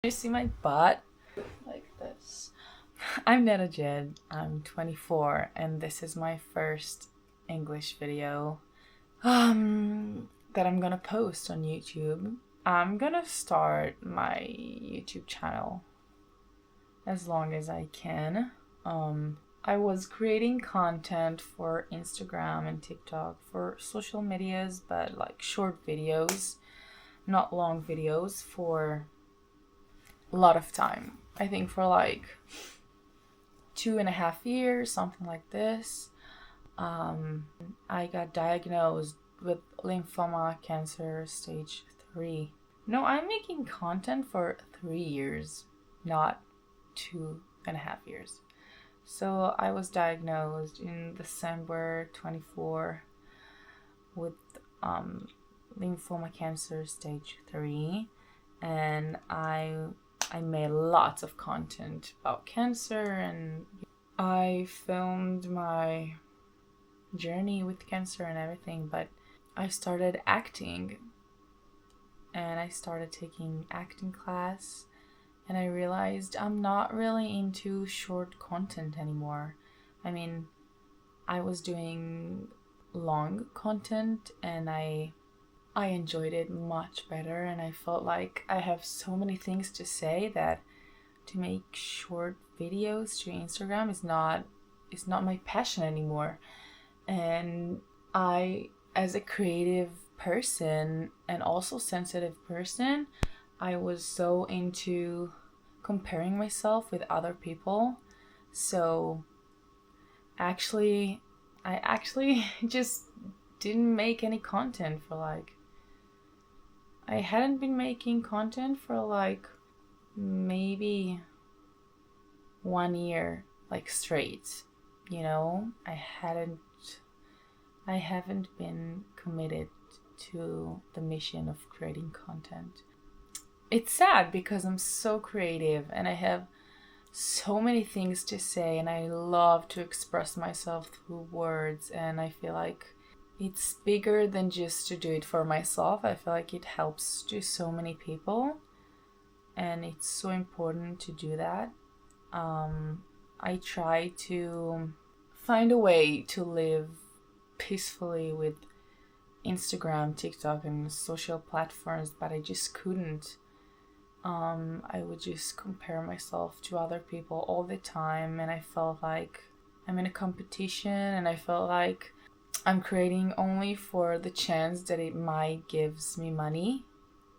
You see my butt like this. I'm Neta. I'm 24 and this is my first English video that I'm gonna post on YouTube. I'm gonna start my YouTube channel as long as I can. I was creating content for Instagram and TikTok for social medias, but like short videos, not long videos, for a lot of time. I think for like 2.5 years, something like this. I got diagnosed with lymphoma cancer stage 3. No, I'm making content for 3 years, not 2.5 years. So I was diagnosed in December 24 with lymphoma cancer stage 3, and I made lots of content about cancer, and I filmed my journey with cancer and everything. But I started acting, and I started taking acting class, and I realized I'm not really into short content anymore. I mean, I was doing long content and I enjoyed it much better, and I felt like I have so many things to say that to make short videos to Instagram is not my passion anymore. And I, as a creative person and also sensitive person, I was so into comparing myself with other people. So I actually just didn't make any content for like, I hadn't been making content for like maybe 1 year, like straight, you know? I haven't been committed to the mission of creating content. It's sad because I'm so creative and I have so many things to say, and I love to express myself through words, and I feel like it's bigger than just to do it for myself. I feel like it helps to so many people, and it's so important to do that. I try to find a way to live peacefully with Instagram, TikTok, and social platforms, but I just couldn't. I would just compare myself to other people all the time, and I felt like I'm in a competition, and I felt like I'm creating only for the chance that it might gives me money,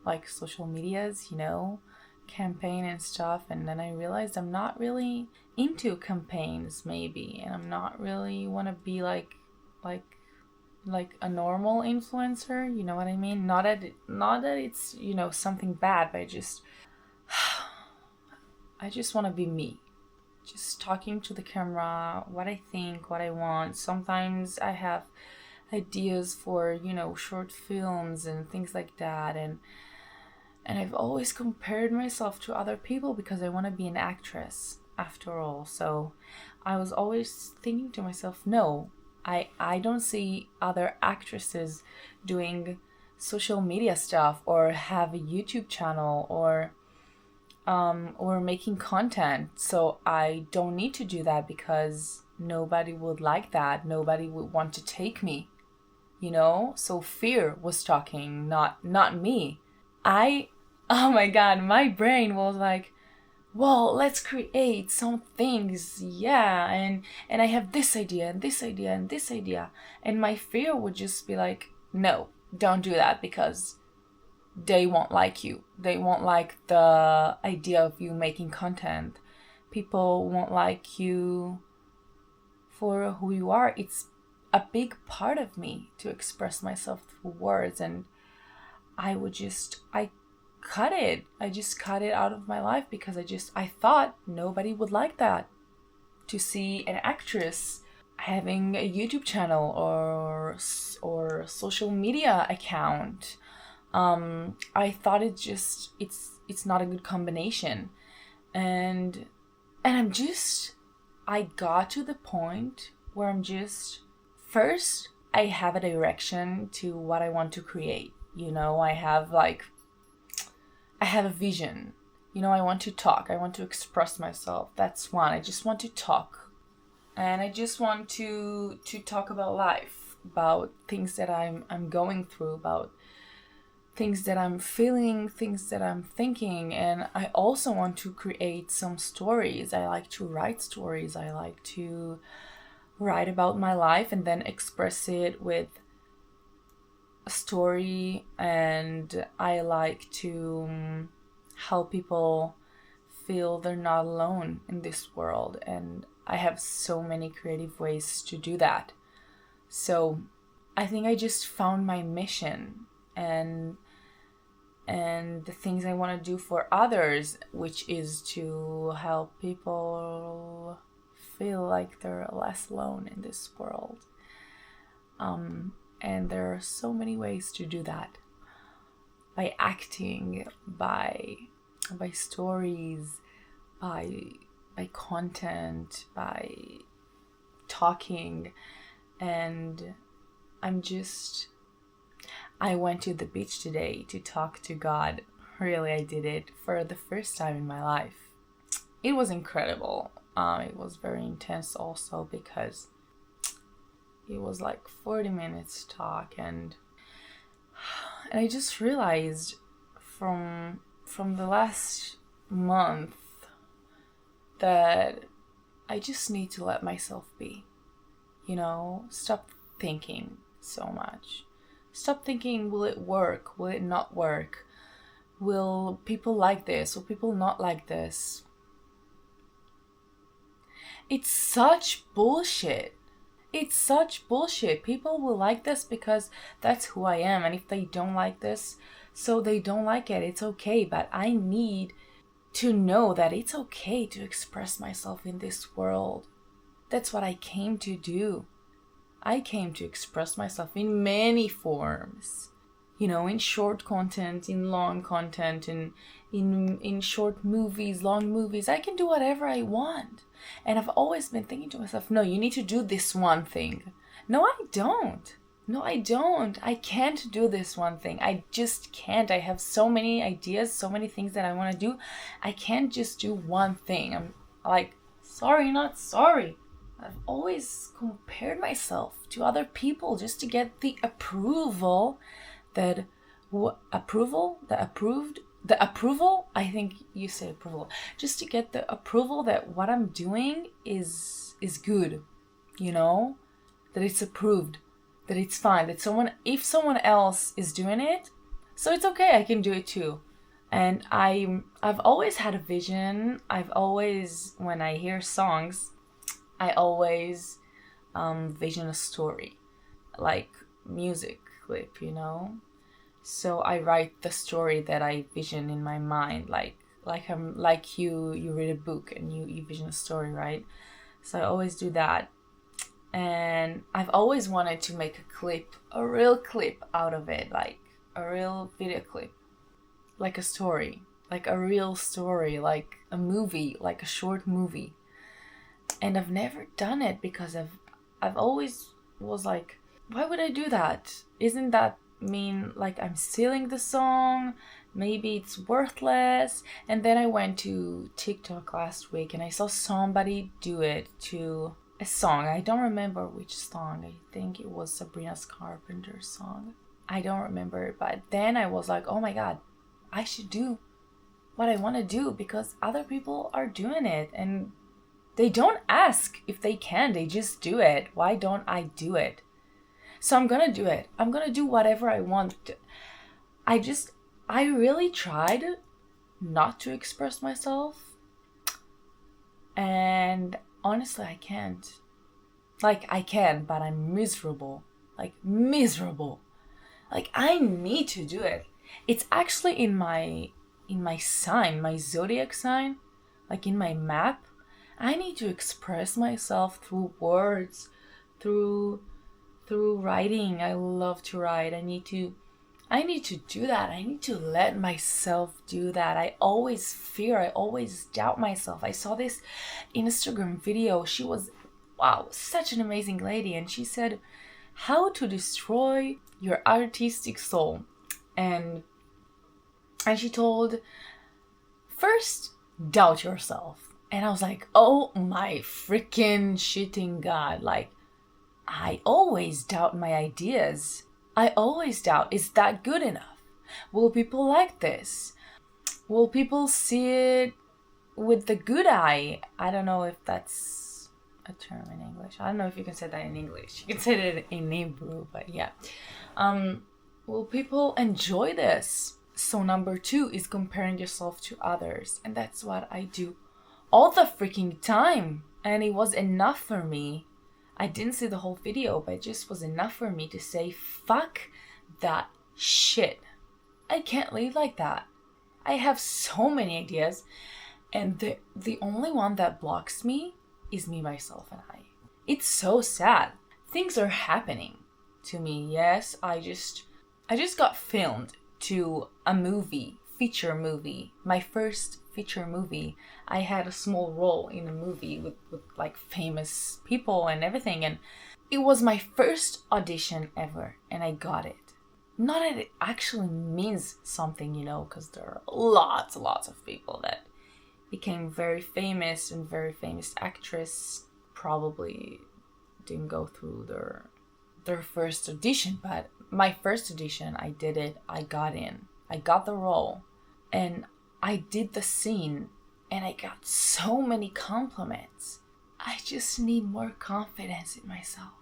like social medias, you know, campaign and stuff. And then I realized I'm not really into campaigns, maybe, and I'm not really want to be like a normal influencer, you know what I mean? Not that it's, you know, something bad, but I just want to be me. Just talking to the camera, what I think, what I want. Sometimes I have ideas for, you know, short films and things like that, and I've always compared myself to other people because I want to be an actress after all. So I was always thinking to myself, no, I don't see other actresses doing social media stuff or have a YouTube channel or making content. So I don't need to do that because nobody would like that. Nobody would want to take me, you know? So fear was talking, not me. Oh my God, my brain was like, well, let's create some things, yeah, and I have this idea and this idea and this idea. And my fear would just be like, no, don't do that because they won't like you. They won't like the idea of you making content. People won't like you for who you are. It's a big part of me to express myself through words, and I cut it. I just cut it out of my life because I thought nobody would like that. To see an actress having a YouTube channel or social media account, I thought it's not a good combination, and I got to the point where first I have a direction to what I want to create. You know, I have a vision, I want to talk. I want to express myself. That's one. I just want to talk. And I just want to talk about life, about things that I'm going through, about things that I'm feeling, things that I'm thinking. And I also want to create some stories. I like to write stories. I like to write about my life and then express it with a story. And I like to help people feel they're not alone in this world. And I have so many creative ways to do that. So I think I just found my mission and the things I want to do for others, which is to help people feel like they're less alone in this world. And there are so many ways to do that. By acting, by stories, by content, by talking. And I went to the beach today to talk to God. Really, I did it for the first time in my life. It was incredible. It was very intense also because it was like 40 minutes talk, and I just realized from the last month that I just need to let myself be. Stop thinking so much. Stop thinking, will it work? Will it not work? Will people like this? Will people not like this? It's such bullshit. It's such bullshit. People will like this because that's who I am. And if they don't like this, so they don't like it. It's okay. But I need to know that it's okay to express myself in this world. That's what I came to do. I came to express myself in many forms. In short content, in long content, in short movies, long movies. I can do whatever I want. And I've always been thinking to myself, no, you need to do this one thing. No, I don't. I can't do this one thing. I just can't. I have so many ideas, so many things that I want to do. I can't just do one thing. I'm like, sorry, not sorry. I've always compared myself to other people just to get the approval the approval, I think you say approval, just to get the approval that what I'm doing is good, that it's approved, that it's fine, that if someone else is doing it, so it's okay, I can do it too. And I've always had a vision. When I hear songs, I always vision a story, like music clip, So I write the story that I vision in my mind, like you read a book and you vision a story, right? So I always do that. And I've always wanted to make a real clip out of it, like a real video clip, like a story, like a real story, like a movie, like a short movie. And I've never done it because I've always was like, why would I do that? Isn't that mean like I'm stealing the song? Maybe it's worthless. And then I went to TikTok last week and I saw somebody do it to a song. I don't remember which song. I think it was Sabrina Carpenter's song. I don't remember. But then I was like, oh my God, I should do what I want to do because other people are doing it. And they don't ask if they can. They just do it. Why don't I do it? So I'm gonna do it. I'm gonna do whatever I want. I really tried not to express myself. And honestly, I can't. Like, I can, but I'm miserable. Like, miserable. Like, I need to do it. It's actually in my sign, my zodiac sign, like in my map. I need to express myself through words, through writing. I love to write. I need to do that. I need to let myself do that. I always doubt myself. I saw this Instagram video. She was, wow, such an amazing lady. And she said, how to destroy your artistic soul. And she told first doubt yourself. And I was like, oh my freaking shitting God. Like, I always doubt my ideas. I always doubt, is that good enough? Will people like this? Will people see it with the good eye? I don't know if that's a term in English. I don't know if you can say that in English. You can say it in Hebrew, but yeah. Will people enjoy this? So number 2 is comparing yourself to others. And that's what I do all the freaking time. And it was enough for me. I didn't see the whole video, but it just was enough for me to say, fuck that shit. I can't live like that. I have so many ideas, and the only one that blocks me is me, myself, and I. It's so sad. Things are happening to me. Yes, I just got filmed to a feature movie. My first feature movie. I had a small role in a movie with like famous people and everything, and it was my first audition ever, and I got it. Not that it actually means something, because there are lots of people that became very famous, and very famous actress probably didn't go through their first audition. But my first audition, I did it. I got in. I got the role, and I did the scene, and I got so many compliments. I just need more confidence in myself.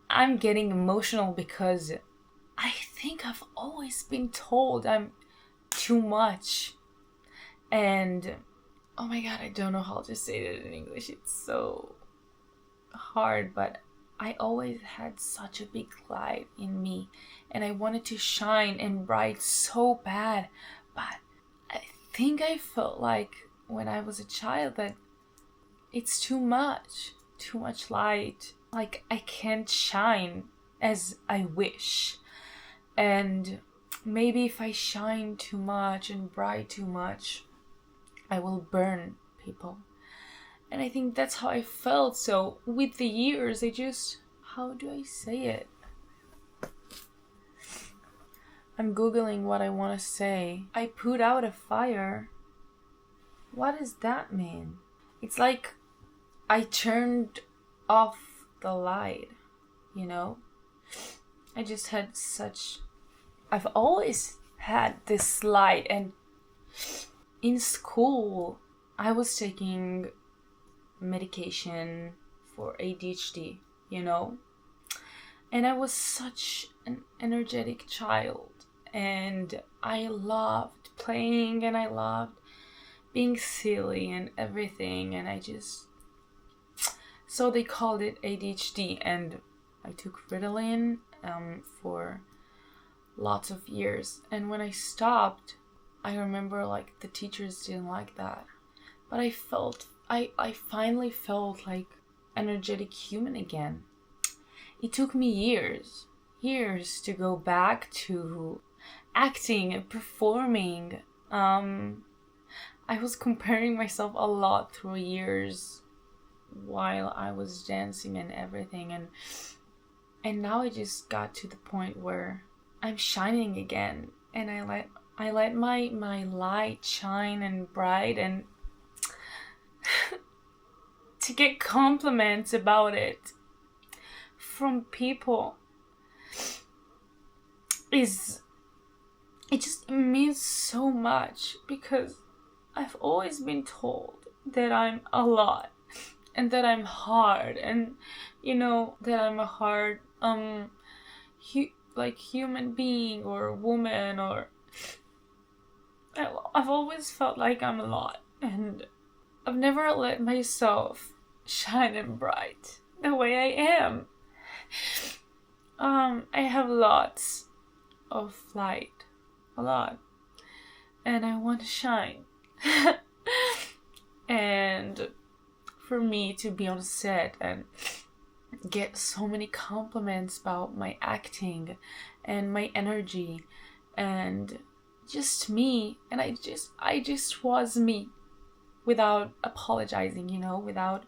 I'm getting emotional because I think I've always been told I'm too much. And oh my God, I don't know how to say it in English. It's so hard, but I always had such a big light in me, and I wanted to shine and bright so bad. But I think I felt like when I was a child that it's too much light. Like, I can't shine as I wish. And maybe if I shine too much and bright too much, I will burn people. And I think that's how I felt. So with the years, how do I say it? I'm Googling what I want to say. I put out a fire. What does that mean? It's like I turned off the light, I just had I've always had this light, and in school I was taking medication for ADHD, and I was such an energetic child, and I loved playing, and I loved being silly and everything, and so they called it ADHD, and I took Ritalin for lots of years. And when I stopped, I remember like the teachers didn't like that. But I finally felt like energetic human again. It took me years to go back to acting and performing. I was comparing myself a lot through years while I was dancing and everything, and now I just got to the point where I'm shining again, and I let my light shine and bright, and to get compliments about it from people it means so much, because I've always been told that I'm a lot, and that I'm hard, and that I'm a hard human being or woman, or I've always felt like I'm a lot, and I've never let myself shine and bright the way I am. I have lots of light, a lot, and I want to shine. And for me to be on set and get so many compliments about my acting and my energy and just me, and I just was me without apologizing, without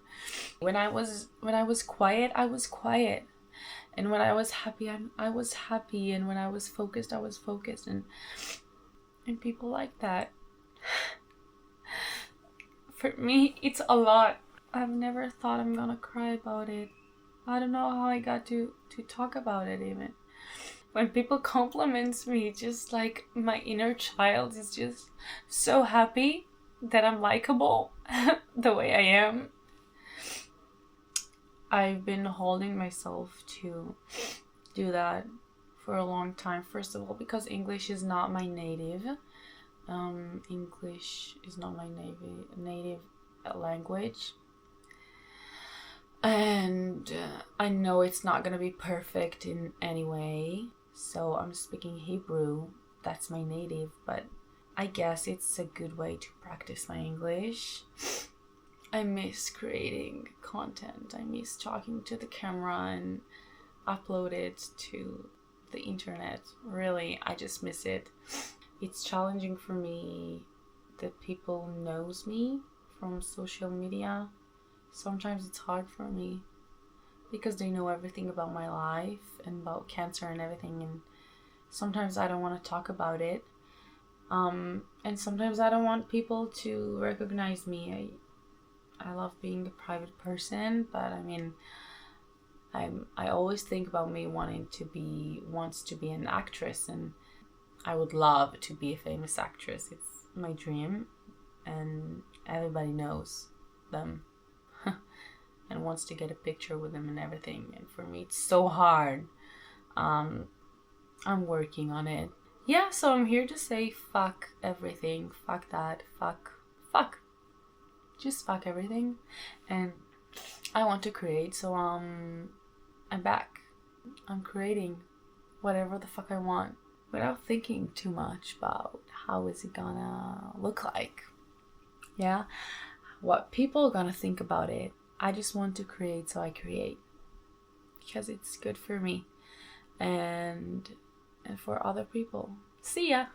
when I was quiet, I was quiet, and when I was happy, I was happy, and when I was focused, and people like that. For me, it's a lot. I've never thought I'm gonna cry about it. I don't know how I got to talk about it even. When people compliments me, just like my inner child is just so happy that I'm likable the way I am. I've been holding myself to do that for a long time. First of all, because English is not my native. English is not my native language. And I know it's not gonna be perfect in any way. So I'm speaking Hebrew. That's my native, but I guess it's a good way to practice my English. I miss creating content. I miss talking to the camera and upload it to the internet. Really, I just miss it. It's challenging for me that people knows me from social media. Sometimes it's hard for me because they know everything about my life and about cancer and everything, and sometimes I don't want to talk about it. And sometimes I don't want people to recognize me. I love being a private person, but I mean, I always think about me wants to be an actress, and I would love to be a famous actress. It's my dream, and everybody knows them and wants to get a picture with them and everything. And for me, it's so hard. I'm working on it. Yeah, so I'm here to say fuck everything. Fuck that. Fuck. Just fuck everything. And I want to create, so I'm back. I'm creating whatever the fuck I want without thinking too much about how is it gonna look like. Yeah? What people are gonna think about it. I just want to create, so I create. Because it's good for me. And for other people. See ya!